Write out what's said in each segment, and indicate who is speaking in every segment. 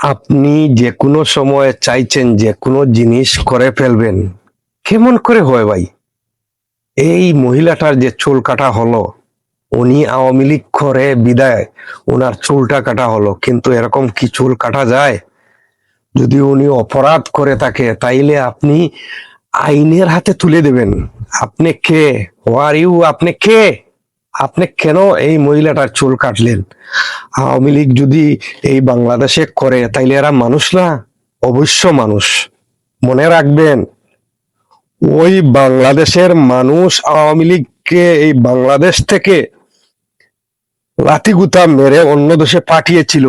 Speaker 1: আপনি যে কোনো সময় চাইছেন যে কোনো জিনিস করে ফেলবেন, কেমন করে হয় ভাই? এই মহিলাটার যে চুল কাটা হলো, উনি আওয়ামী লীগ করে বিদায় ওনার চুলটা কাটা হলো, কিন্তু এরকম কি চুল কাটা যায়? যদি উনি অপরাধ করে থাকে তাইলে আপনি আইনের হাতে তুলে দেবেন। আপনি কে? আর ইউ, আপনি কে? আপনি কেন এই মহিলাটার চুল কাটলেন? আওয়ামী লীগ যদি এই বাংলাদেশে করে তাইলে এরা মানুষ না? অবশ্য মানুষ। মনে রাখবেন, ওই বাংলাদেশের মানুষ আওয়ামী লীগকে এই বাংলাদেশ থেকে লাঠিগুতা মেরে অন্য দেশে পাঠিয়েছিল।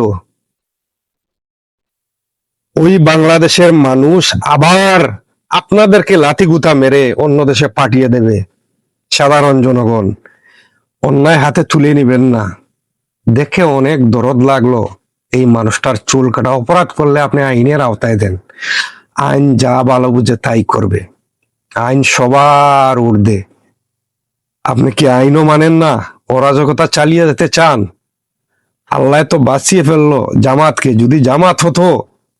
Speaker 1: ওই বাংলাদেশের মানুষ আবার আপনাদেরকে লাঠিগুতা মেরে অন্য দেশে পাঠিয়ে দেবে। সাধারণ জনগণ, অন্যায় হাতে তুলে নিবেন না। দেখে অনেক দরদ লাগলো এই মানুষটার চুল কাটা। অপরাধ করলে আপনি আইনের আওতায় দেন, আইন যা ভালো বুঝে তাই করবে। আইন সবার ঊর্ধ্বে। আপনি কি আইনও মানেন না? অরাজকতা চালিয়ে যেতে চান? আল্লাহ তো বাঁচিয়ে ফেললো জামাতকে। যদি জামাত হতো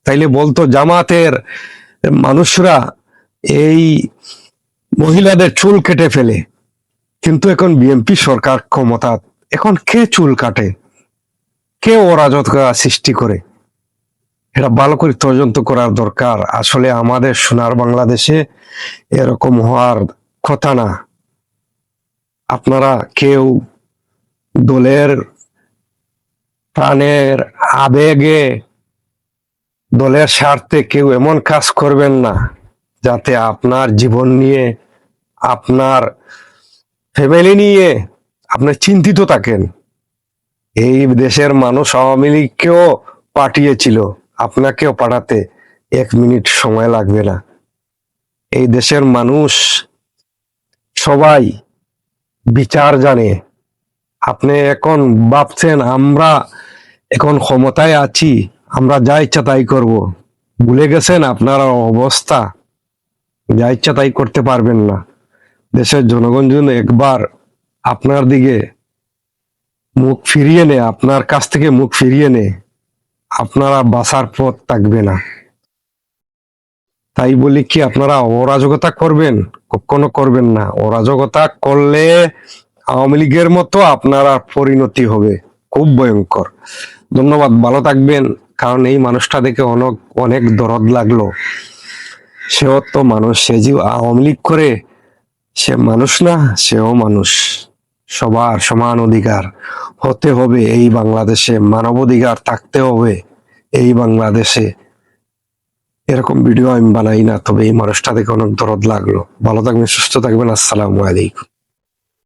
Speaker 1: তাইলে বলতো জামাতের মানুষরা এই মহিলাদের চুল কেটে ফেলে। কিন্তু এখন বিএনপি সরকার ক্ষমতা, এখন কে চুল কাটে? কে অরাজকতা সৃষ্টি করে? এটা ভালো করে তদন্ত করার দরকার। আসলে আমাদের সোনার বাংলাদেশে এরকম হওয়ার কথা না। আপনারা কেউ দলের প্রাণের আবেগে, দলের স্বার্থে কেউ এমন কাজ করবেন না যাতে আপনার জীবন নিয়ে, আপনার ফ্যামিলি নিয়ে আপনি চিন্তিত থাকেন। এই দেশের মানুষ আওয়ামী লীগকেও পাঠিয়েছিল, আপনাকেও পাঠাতে 1 মিনিট সময় লাগবে না। এই দেশের মানুষ সবাই বিচার জানে। আপনি এখন ভাবছেন আমরা এখন ক্ষমতায় আছি, আমরা যা ইচ্ছা তাই করব। ভুলে গেছেন আপনার অবস্থা। যা ইচ্ছা তাই করতে পারবেন না। দেশের জনগণ যেন একবার আপনার দিকে মুখ ফিরিয়ে নেয়, আপনার কাছ থেকে মুখ ফিরিয়ে নেয়, আপনারা বাঁচার পথ থাকবে না। তাই বলি কি আপনারা অরাজকতা করবেন? কখনো করবেন না। অরাজকতা করলে আওয়ামী লীগের মতো আপনারা পরিণতি হবে, খুব ভয়ঙ্কর। ধন্যবাদ, ভালো থাকবেন। কারণ এই মানুষটা দেখে অনেক অনেক দরদ লাগলো। সেও তো মানুষ, সে যে আওয়ামী লীগ করে সে মানুষ না? সেও মানুষ। সবার সমান অধিকার হতে হবে এই বাংলাদেশে, মানবাধিকার থাকতে হবে এই বাংলাদেশে। এরকম ভিডিও আমি বানাই না, তবে এই মানুষটা দেখে অনেক দরদ লাগলো। ভালো থাকবেন, সুস্থ থাকবেন। আসসালামু আলাইকুম।